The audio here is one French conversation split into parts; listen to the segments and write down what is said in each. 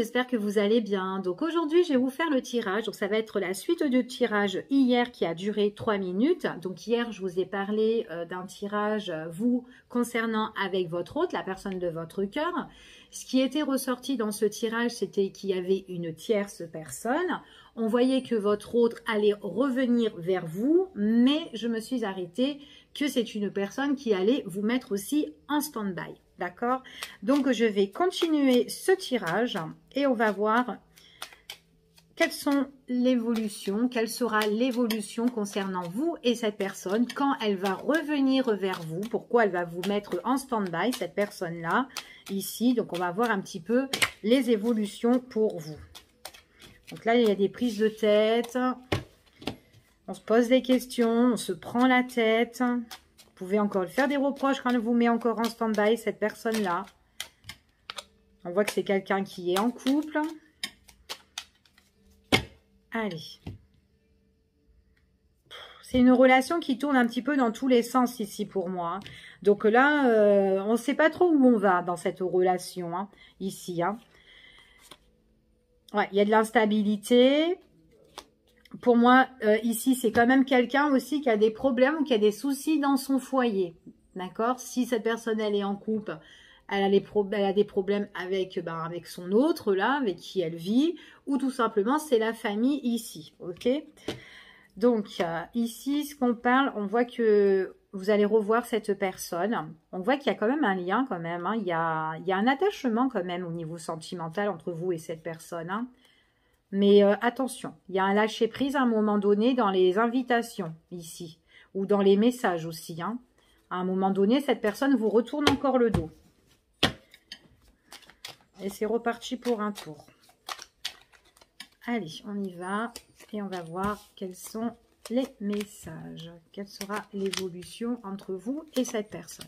j'espère que vous allez bien. Donc aujourd'hui, je vais vous faire le tirage. Donc ça va être la suite du tirage hier qui a duré 3 minutes. Donc hier, je vous ai parlé d'un tirage, vous, concernant avec votre hôte, la personne de votre cœur. Ce qui était ressorti dans ce tirage, c'était qu'il y avait une tierce personne. On voyait que votre hôte allait revenir vers vous, mais je me suis arrêtée que c'est une personne qui allait vous mettre aussi en stand-by. D'accord? Donc, je vais continuer ce tirage et on va voir quelles sont l'évolution, quelle sera l'évolution concernant vous et cette personne, quand elle va revenir vers vous, pourquoi elle va vous mettre en stand-by, cette personne-là, ici. Donc, on va voir un petit peu les évolutions pour vous. Donc là, il y a des prises de tête, on se pose des questions, on se prend la tête. Vous pouvez encore lui faire des reproches quand elle vous met encore en stand-by, cette personne-là. On voit que c'est quelqu'un qui est en couple. Allez. C'est une relation qui tourne un petit peu dans tous les sens ici pour moi. Donc là, on ne sait pas trop où on va dans cette relation, hein, ici. Hein. Ouais, il y a de l'instabilité. Pour moi, ici, c'est quand même quelqu'un aussi qui a des problèmes ou qui a des soucis dans son foyer. D'accord? Si cette personne, elle est en couple, elle a des problèmes avec, avec son autre, là, avec qui elle vit. Ou tout simplement, c'est la famille ici. Ok? Donc, ici, ce qu'on parle, on voit que vous allez revoir cette personne. On voit qu'il y a quand même un lien, quand même. Hein. Il y a un attachement, quand même, au niveau sentimental entre vous et cette personne. Hein. Mais attention, il y a un lâcher-prise à un moment donné dans les invitations, ici. Ou dans les messages aussi. Hein. À un moment donné, cette personne vous retourne encore le dos. Et c'est reparti pour un tour. Allez, on y va. Et on va voir quels sont les messages. Quelle sera l'évolution entre vous et cette personne.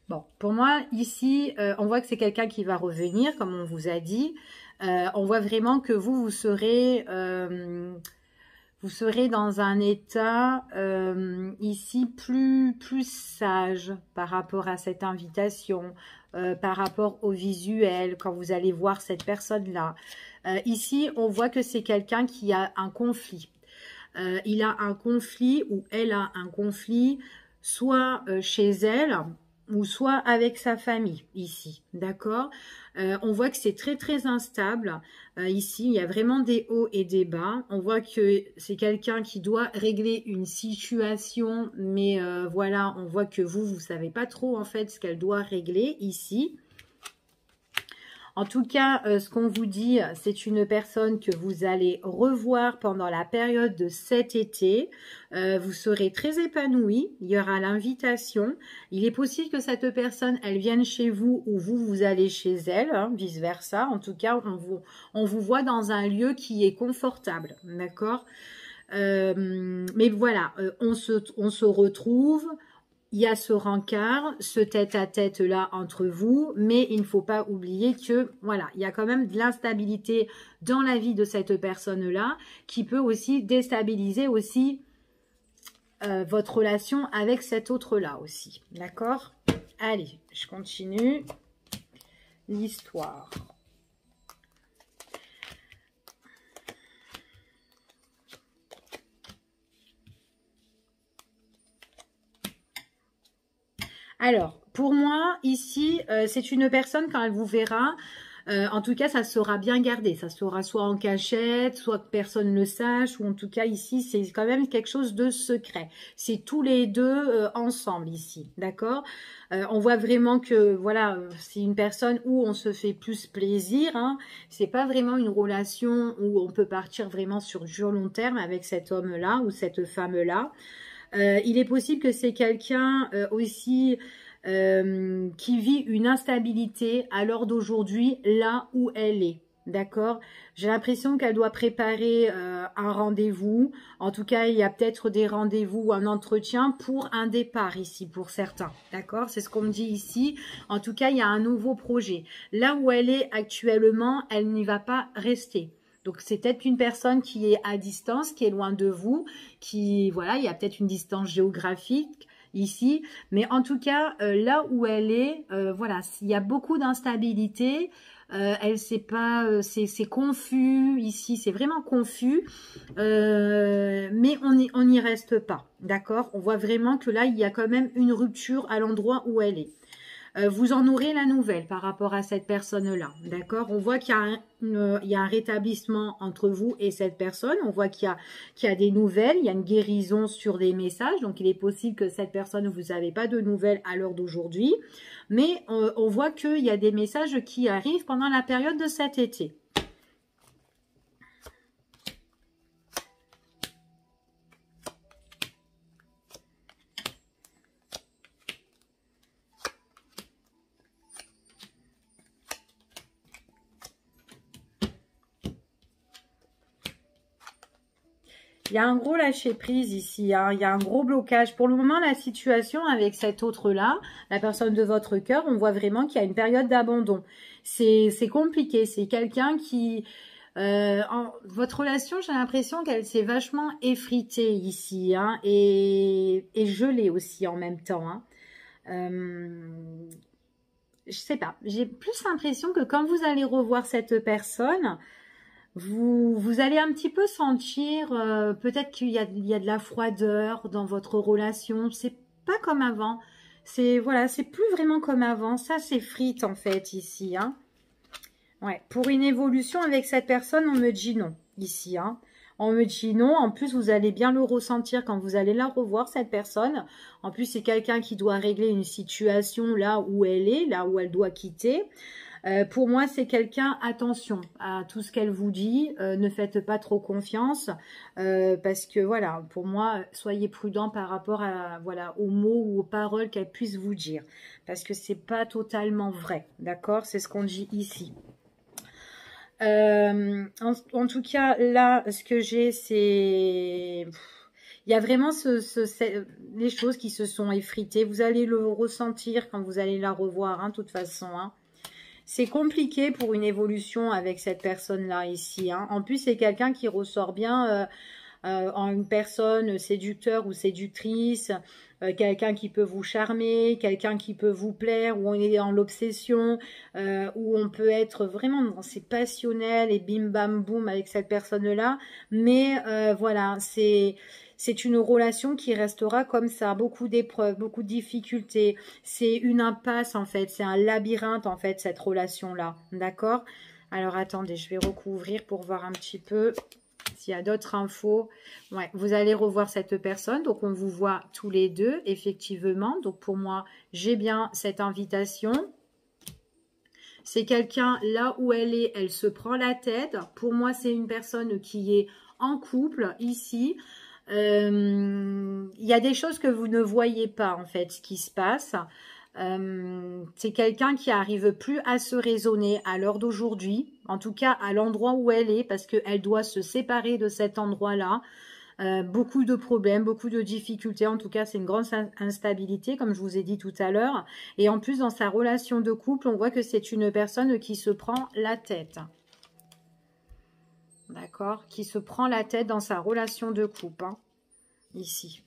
Bon, pour moi, ici, on voit que c'est quelqu'un qui va revenir, comme on vous a dit. On voit vraiment que vous serez dans un état ici plus sage par rapport à cette invitation, par rapport au visuel, quand vous allez voir cette personne-là. Ici, on voit que c'est quelqu'un qui a un conflit. Il a un conflit ou elle a un conflit, soit chez elle, ou soit avec sa famille, ici, d'accord? On voit que c'est très instable, ici, il y a vraiment des hauts et des bas. On voit que c'est quelqu'un qui doit régler une situation, mais voilà, on voit que vous savez pas trop, en fait, ce qu'elle doit régler, ici. En tout cas, ce qu'on vous dit, c'est une personne que vous allez revoir pendant la période de cet été. Vous serez très épanoui. Il y aura l'invitation. Il est possible que cette personne, elle vienne chez vous ou vous allez chez elle, hein, vice-versa. En tout cas, on vous voit dans un lieu qui est confortable, d'accord? Mais voilà, on se retrouve. Il y a ce rencard, ce tête-à-tête-là entre vous, mais il ne faut pas oublier que, voilà, il y a quand même de l'instabilité dans la vie de cette personne-là qui peut aussi déstabiliser aussi votre relation avec cet autre-là aussi. D'accord? Allez, je continue l'histoire. Alors, pour moi, ici, c'est une personne, quand elle vous verra, en tout cas, ça sera bien gardé. Ça sera soit en cachette, soit que personne ne le sache, ou en tout cas, ici, c'est quand même quelque chose de secret. C'est tous les deux ensemble, ici, d'accord? On voit vraiment que, voilà, c'est une personne où on se fait plus plaisir. Hein. C'est pas vraiment une relation où on peut partir vraiment sur du long terme avec cet homme-là ou cette femme-là. Il est possible que c'est quelqu'un aussi qui vit une instabilité à l'heure d'aujourd'hui là où elle est. D'accord? J'ai l'impression qu'elle doit préparer un rendez-vous. En tout cas, il y a peut-être des rendez-vous, un entretien pour un départ ici, pour certains. D'accord? C'est ce qu'on me dit ici. En tout cas, il y a un nouveau projet. Là où elle est actuellement, elle n'y va pas rester. Donc, c'est peut-être une personne qui est à distance, qui est loin de vous, qui, voilà, il y a peut-être une distance géographique ici. Mais en tout cas, là où elle est, voilà, il y a beaucoup d'instabilité. Elle sait pas, c'est confus ici, c'est vraiment confus, mais on n'y reste pas, d'accord? On voit vraiment que là, il y a quand même une rupture à l'endroit où elle est. Vous en aurez la nouvelle par rapport à cette personne-là, d'accord? On voit qu'il y a il y a un rétablissement entre vous et cette personne. On voit qu'il y a des nouvelles, il y a une guérison sur des messages. Donc, il est possible que cette personne, vous n'avez pas de nouvelles à l'heure d'aujourd'hui. Mais on voit qu'il y a des messages qui arrivent pendant la période de cet été. Il y a un gros lâcher-prise ici, hein. Il y a un gros blocage. Pour le moment, la situation avec cet autre-là, la personne de votre cœur, on voit vraiment qu'il y a une période d'abandon. C'est compliqué. C'est quelqu'un qui... votre relation, j'ai l'impression qu'elle s'est vachement effritée ici, hein, et gelée aussi en même temps. Hein. Je sais pas. J'ai plus l'impression que quand vous allez revoir cette personne... Vous allez un petit peu sentir peut-être qu'il y a de la froideur dans votre relation. C'est pas comme avant. C'est voilà, c'est plus vraiment comme avant. Ça s'effrite en fait ici. Hein. Ouais, pour une évolution avec cette personne, on me dit non ici. Hein. On me dit non. En plus, vous allez bien le ressentir quand vous allez la revoir cette personne. En plus, c'est quelqu'un qui doit régler une situation là où elle est, là où elle doit quitter. Pour moi, c'est quelqu'un, attention à tout ce qu'elle vous dit, ne faites pas trop confiance, parce que voilà, pour moi, soyez prudent par rapport à voilà aux mots ou aux paroles qu'elle puisse vous dire, parce que c'est pas vrai, d'accord? C'est ce qu'on dit ici. En tout cas, là, ce que j'ai, c'est... Il y a vraiment les choses qui se sont effritées. Vous allez le ressentir quand vous allez la revoir, hein, de toute façon, hein. C'est compliqué pour une évolution avec cette personne-là ici. Hein. En plus, c'est quelqu'un qui ressort bien en une personne séducteur ou séductrice, quelqu'un qui peut vous charmer, quelqu'un qui peut vous plaire, où on est dans l'obsession, où on peut être vraiment dans ces passionnels et bim bam boum avec cette personne-là. Mais voilà, c'est une relation qui restera comme ça, beaucoup d'épreuves, beaucoup de difficultés. C'est une impasse en fait, c'est un labyrinthe en fait cette relation-là, d'accord? Alors attendez, je vais recouvrir pour voir un petit peu s'il y a d'autres infos. Ouais, vous allez revoir cette personne, donc on vous voit tous les deux, effectivement. Donc pour moi, j'ai bien cette invitation. C'est quelqu'un, là où elle est, elle se prend la tête. Pour moi, c'est une personne qui est en couple, ici. Il y a des choses que vous ne voyez pas en fait ce qui se passe. C'est quelqu'un qui arrive plus à se raisonner à l'heure d'aujourd'hui, en tout cas à l'endroit où elle est, parce qu'elle doit se séparer de cet endroit-là. Beaucoup de problèmes, beaucoup de difficultés, en tout cas c'est une grande instabilité comme je vous ai dit tout à l'heure. Et en plus dans sa relation de couple, on voit que c'est une personne qui se prend la tête. D'accord, qui se prend la tête dans sa relation de couple, hein, ici.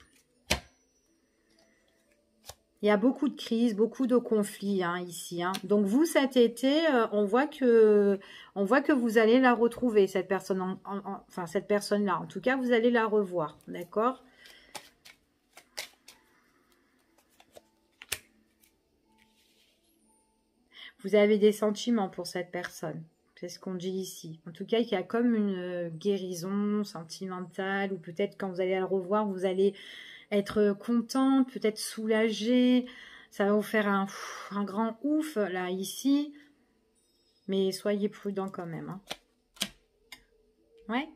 Il y a beaucoup de crises, beaucoup de conflits, hein, ici. Hein. Donc vous, cet été, on voit que vous allez la retrouver, cette personne, enfin cette personne-là. En tout cas, vous allez la revoir, d'accord? Vous avez des sentiments pour cette personne. C'est ce qu'on dit ici. En tout cas, il y a comme une guérison sentimentale, ou peut-être quand vous allez la revoir, vous allez être contente, peut-être soulagée. Ça va vous faire un grand ouf, là, ici. Mais soyez prudent quand même. Hein. Ouais.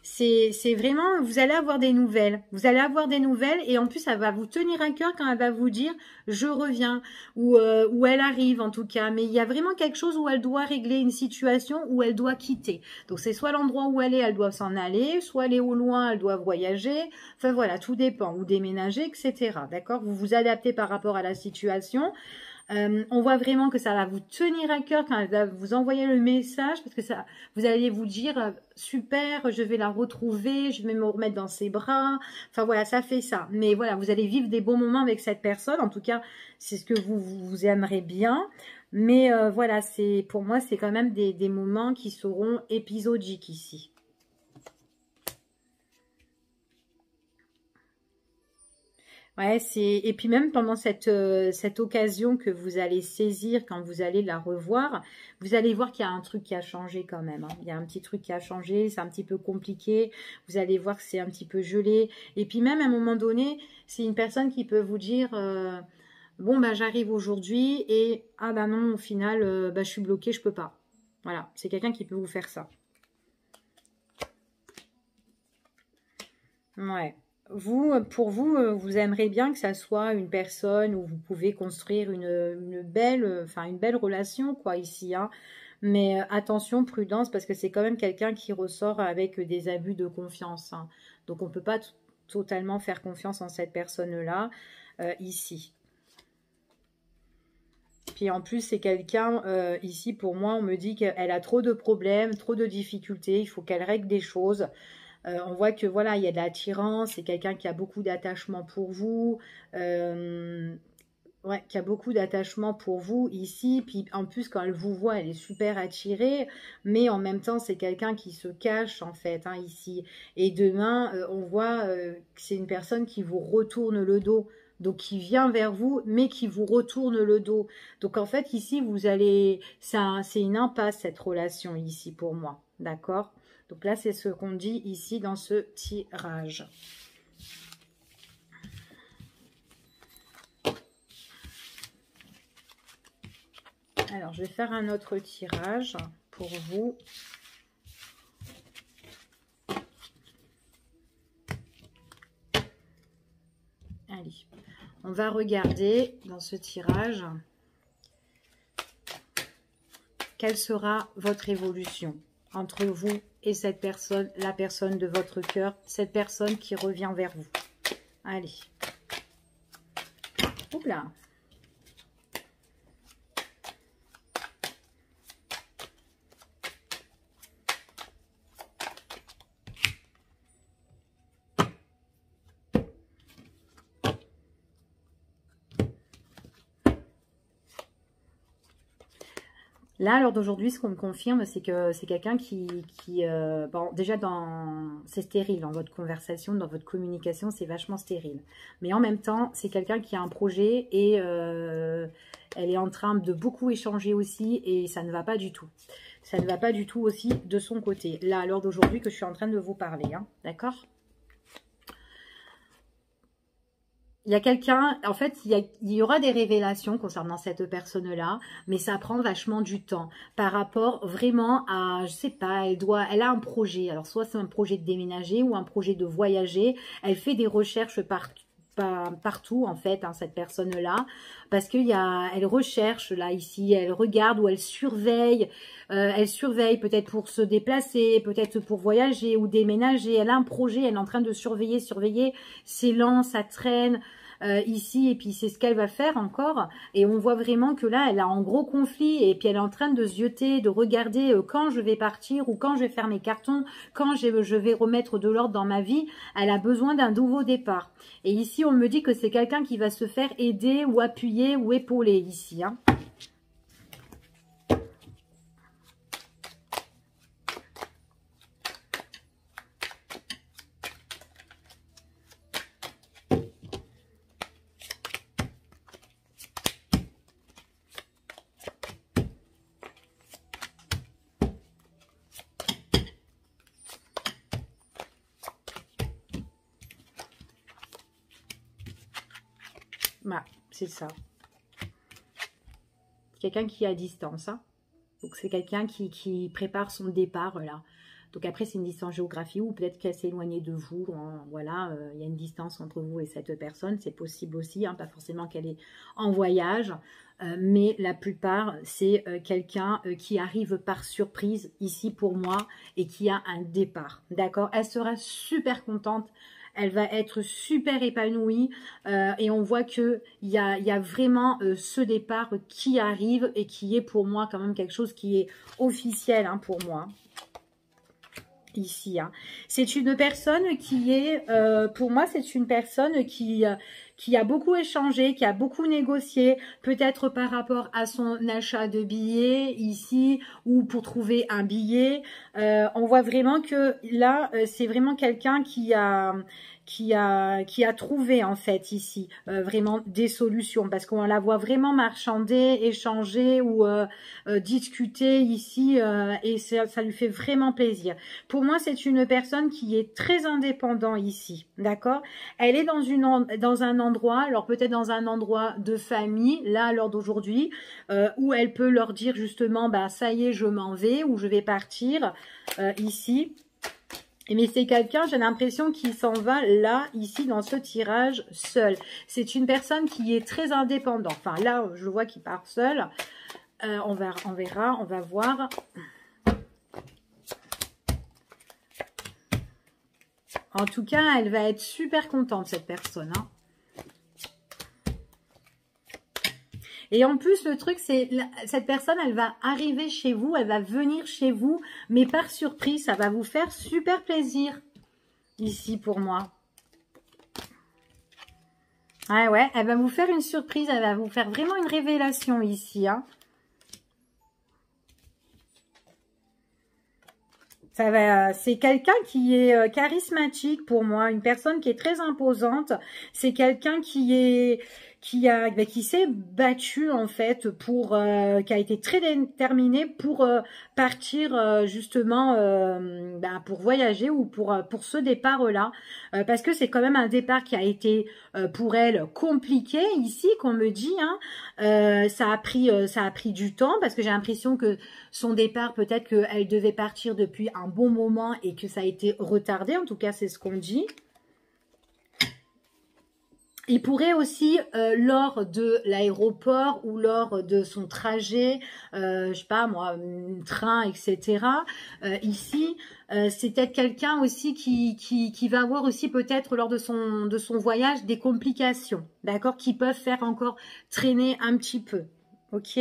c'est vraiment, vous allez avoir des nouvelles. Vous allez avoir des nouvelles et en plus, ça va vous tenir à cœur quand elle va vous dire je reviens ou elle arrive en tout cas. Mais il y a vraiment quelque chose où elle doit régler une situation où elle doit quitter. Donc c'est soit l'endroit où elle doit s'en aller, soit elle est au loin, elle doit voyager. Enfin voilà, tout dépend. Ou déménager, etc. D'accord? Vous vous adaptez par rapport à la situation. On voit vraiment que ça va vous tenir à cœur quand elle va vous envoyer le message parce que ça, vous allez vous dire super, je vais la retrouver, je vais me remettre dans ses bras. Enfin voilà, ça fait ça. Mais voilà, vous allez vivre des bons moments avec cette personne. En tout cas, c'est ce que vous aimerez bien. Mais voilà, c'est pour moi, c'est quand même des moments qui seront épisodiques ici. Ouais, et puis même pendant cette occasion que vous allez saisir quand vous allez la revoir, vous allez voir qu'il y a un truc qui a changé quand même, hein. Il y a un petit truc qui a changé, c'est un petit peu compliqué. Vous allez voir que c'est un petit peu gelé. Et puis même à un moment donné, c'est une personne qui peut vous dire bon bah j'arrive aujourd'hui et ah bah non au final bah je suis bloquée, je peux pas. Voilà, c'est quelqu'un qui peut vous faire ça. Ouais. Vous, pour vous, vous aimeriez bien que ça soit une personne où vous pouvez construire une belle, enfin une belle relation, quoi, ici, hein. Mais attention, prudence, parce que c'est quand même quelqu'un qui ressort avec des abus de confiance, hein. Donc on ne peut pas totalement faire confiance en cette personne-là, ici. Puis en plus, c'est quelqu'un, ici, pour moi, on me dit qu'elle a trop de problèmes, trop de difficultés, il faut qu'elle règle des choses. On voit que voilà, il y a de l'attirance, c'est quelqu'un qui a beaucoup d'attachement pour vous, ouais, qui a beaucoup d'attachement pour vous ici. Puis en plus, quand elle vous voit, elle est super attirée, mais en même temps, c'est quelqu'un qui se cache en fait, hein, ici. Et demain, on voit que c'est une personne qui vous retourne le dos. Donc, qui vient vers vous, mais qui vous retourne le dos. Donc, en fait, ici, vous allez... C'est une impasse, cette relation, ici, pour moi. D'accord? Donc là, c'est ce qu'on dit ici dans ce tirage. Alors, je vais faire un autre tirage pour vous. Allez, on va regarder dans ce tirage quelle sera votre évolution entre vous et cette personne, la personne de votre cœur, cette personne qui revient vers vous. Allez. Oups là. Là, lors d'aujourd'hui, ce qu'on me confirme, c'est que c'est quelqu'un bon, déjà, c'est stérile dans votre conversation, dans votre communication, c'est vachement stérile. Mais en même temps, c'est quelqu'un qui a un projet et elle est en train de beaucoup échanger aussi et ça ne va pas du tout. Ça ne va pas du tout aussi de son côté. Là, à l'heure d'aujourd'hui que je suis en train de vous parler, hein, d'accord ? Il y a quelqu'un, en fait, il y aura des révélations concernant cette personne-là, mais ça prend vachement du temps par rapport vraiment à, je sais pas, elle a un projet. Alors, soit c'est un projet de déménager ou un projet de voyager. Elle fait des recherches partout, en fait, hein, cette personne-là, parce elle recherche, là, ici, elle regarde ou elle surveille peut-être pour se déplacer, peut-être pour voyager ou déménager. Elle a un projet, elle est en train de surveiller, c'est lent, ça traîne ici, et puis c'est ce qu'elle va faire encore. Et on voit vraiment que là, elle a un gros conflit, et puis elle est en train de zioter, de regarder quand je vais partir ou quand je vais faire mes cartons, quand je vais remettre de l'ordre dans ma vie. Elle a besoin d'un nouveau départ. Et ici, on me dit que c'est quelqu'un qui va se faire aider ou appuyer ou épauler ici, hein. Bah, c'est ça. Quelqu'un qui est à distance, hein. Donc c'est quelqu'un qui prépare son départ là. Donc après, c'est une distance géographique ou peut-être qu'elle s'est éloignée de vous. Hein, voilà, il y a une distance entre vous et cette personne. C'est possible aussi, hein, pas forcément qu'elle est en voyage. Mais la plupart, c'est quelqu'un qui arrive par surprise ici pour moi et qui a un départ. D'accord? Elle sera super contente. Elle va être super épanouie et on voit qu'il y a vraiment ce départ qui arrive et qui est pour moi quand même quelque chose qui est officiel hein, pour moi. Ici, hein. C'est une personne qui est, pour moi, c'est une personne qui a beaucoup échangé, qui a beaucoup négocié, peut-être par rapport à son achat de billets ici, ou pour trouver un billet. On voit vraiment que là, c'est vraiment quelqu'un qui a trouvé en fait ici vraiment des solutions parce qu'on la voit vraiment marchander, échanger ou discuter ici et ça lui fait vraiment plaisir. Pour moi, c'est une personne qui est très indépendante ici, d'accord? Elle est dans un endroit, alors peut-être dans un endroit de famille, là à l'heure d'aujourd'hui, où elle peut leur dire justement, bah ça y est, je m'en vais ou je vais partir ici. Mais c'est quelqu'un, j'ai l'impression qu'il s'en va là, ici, dans ce tirage, seul. C'est une personne qui est très indépendante. Enfin, là, je vois qu'il part seul. On verra, on va voir. En tout cas, elle va être super contente, cette personne. Hein. Et en plus, le truc, c'est cette personne, elle va arriver chez vous, elle va venir chez vous, mais par surprise, ça va vous faire super plaisir, ici, pour moi. Ouais, elle va vous faire une surprise, elle va vous faire vraiment une révélation ici, hein. C'est quelqu'un qui est charismatique pour moi, une personne qui est très imposante. C'est quelqu'un qui s'est battu en fait qui a été très déterminé pour partir justement pour voyager ou pour ce départ-là, parce que c'est quand même un départ qui a été pour elle compliqué ici, qu'on me dit. Hein. Ça a pris du temps parce que j'ai l'impression que son départ, peut-être qu'elle devait partir depuis un bon moment et que ça a été retardé. En tout cas, c'est ce qu'on dit. Il pourrait aussi, lors de l'aéroport ou lors de son trajet, je sais pas moi, train, etc. Ici, c'est peut-être quelqu'un aussi qui va avoir aussi peut-être lors de son voyage des complications, d'accord, qui peuvent faire encore traîner un petit peu. Ok,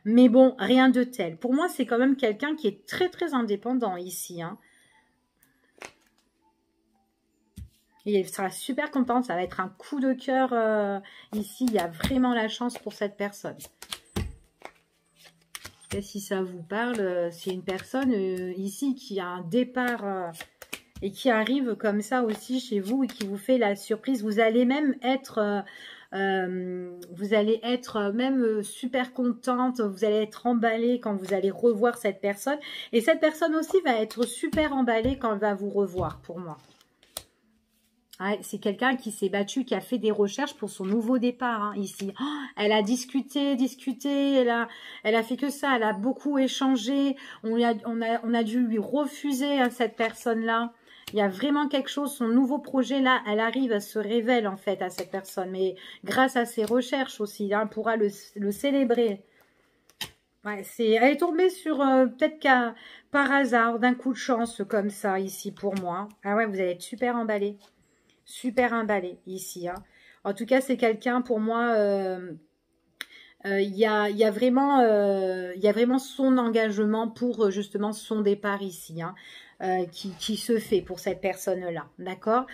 mais bon, rien de tel. Pour moi, c'est quand même quelqu'un qui est très très indépendant ici. Hein. Et elle sera super contente. Ça va être un coup de cœur ici. Il y a vraiment la chance pour cette personne. Et si ça vous parle, c'est une personne ici qui a un départ et qui arrive comme ça aussi chez vous et qui vous fait la surprise. Vous allez même être... même super contente, vous allez être emballée quand vous allez revoir cette personne. Et cette personne aussi va être super emballée quand elle va vous revoir, pour moi. Ouais, c'est quelqu'un qui s'est battu, qui a fait des recherches pour son nouveau départ, hein, ici. Oh, elle a discuté, elle a fait que ça, elle a beaucoup échangé. On a dû lui refuser à cette personne-là. Il y a vraiment quelque chose, son nouveau projet là, elle arrive, elle se révèle en fait à cette personne. Mais grâce à ses recherches aussi, hein, on pourra le célébrer. Ouais, elle est tombée sur, peut-être par hasard, d'un coup de chance comme ça ici pour moi. Ah ouais, vous allez être super emballé. Super emballé ici. Hein. En tout cas, c'est quelqu'un pour moi... il y a vraiment son engagement pour justement son départ ici, hein, qui se fait pour cette personne-là, d'accord.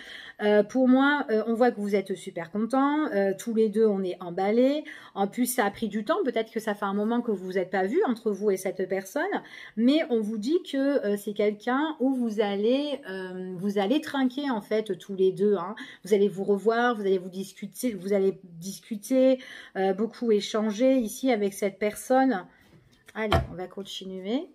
Pour moi, on voit que vous êtes super contents, tous les deux on est emballés. En plus, ça a pris du temps, peut-être que ça fait un moment que vous vous êtes pas vus entre vous et cette personne, mais on vous dit que c'est quelqu'un où vous allez trinquer en fait tous les deux. Hein. Vous allez vous revoir, vous allez discuter, beaucoup échanger ici avec cette personne. Allez, on va continuer.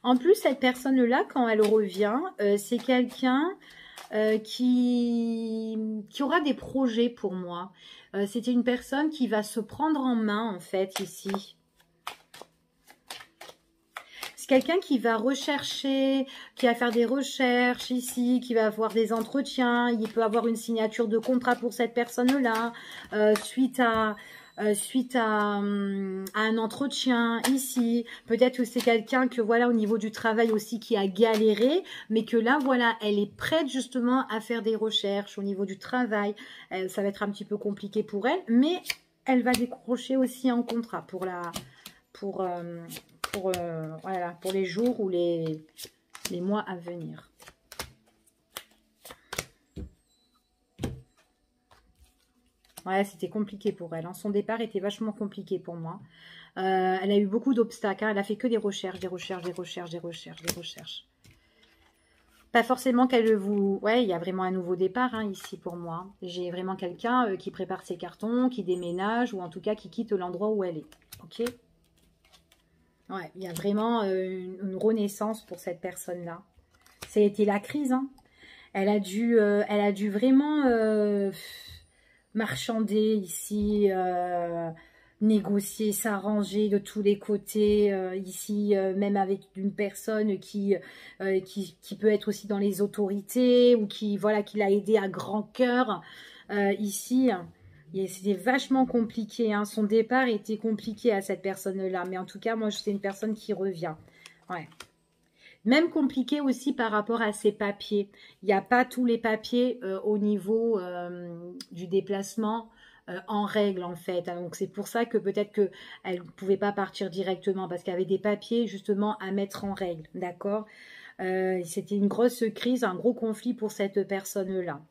En plus, cette personne-là, quand elle revient, c'est quelqu'un qui aura des projets pour moi. C'était une personne qui va se prendre en main, en fait, ici. c'est quelqu'un qui va rechercher, qui va faire des recherches ici, qui va avoir des entretiens. Il peut avoir une signature de contrat pour cette personne-là, suite à un entretien ici. Peut-être que c'est quelqu'un que, voilà, au niveau du travail aussi, qui a galéré, mais que là, voilà, elle est prête justement à faire des recherches au niveau du travail. Ça va être un petit peu compliqué pour elle, mais elle va décrocher aussi un contrat voilà, pour les jours ou les mois à venir. Ouais, c'était compliqué pour elle. Hein. Son départ était vachement compliqué pour moi. Elle a eu beaucoup d'obstacles. Hein. Elle a fait que des recherches, des recherches, des recherches, des recherches, des recherches. Pas forcément qu'elle vous... Ouais, il y a vraiment un nouveau départ hein, ici pour moi. J'ai vraiment quelqu'un qui prépare ses cartons, qui déménage ou en tout cas qui quitte l'endroit où elle est. Ok. Ouais, il y a vraiment une renaissance pour cette personne-là. Ça a été la crise. Hein. Elle a dû vraiment marchander ici, négocier, s'arranger de tous les côtés. Ici, même avec une personne qui peut être aussi dans les autorités ou qui l'a aidé à grand cœur. Ici... C'était vachement compliqué. Hein. Son départ était compliqué à cette personne-là. Mais en tout cas, moi, c'est une personne qui revient. Ouais. Même compliqué aussi par rapport à ses papiers. Il n'y a pas tous les papiers au niveau du déplacement en règle, en fait. Hein. Donc, c'est pour ça que peut-être qu'elle ne pouvait pas partir directement parce qu'il y avait des papiers, justement, à mettre en règle. D'accord. C'était une grosse crise, un gros conflit pour cette personne-là.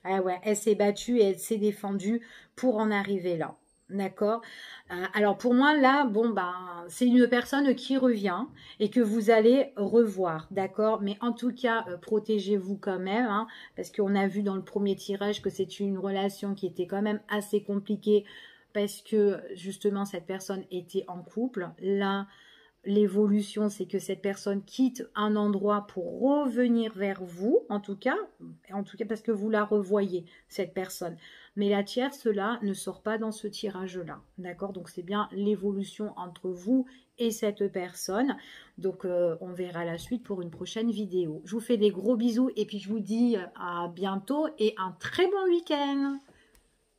Ah ouais, elle s'est battue et elle s'est défendue pour en arriver là. D'accord. Alors pour moi, là, bon, ben, c'est une personne qui revient et que vous allez revoir. D'accord. Mais en tout cas, protégez-vous quand même. Hein, parce qu'on a vu dans le premier tirage que c'est une relation qui était quand même assez compliquée. Parce que justement, cette personne était en couple. Là, l'évolution, c'est que cette personne quitte un endroit pour revenir vers vous, en tout cas parce que vous la revoyez, cette personne. Mais la tierce, là, ne sort pas dans ce tirage-là, d'accord? Donc, c'est bien l'évolution entre vous et cette personne. Donc, on verra la suite pour une prochaine vidéo. Je vous fais des gros bisous et puis je vous dis à bientôt et un très bon week-end.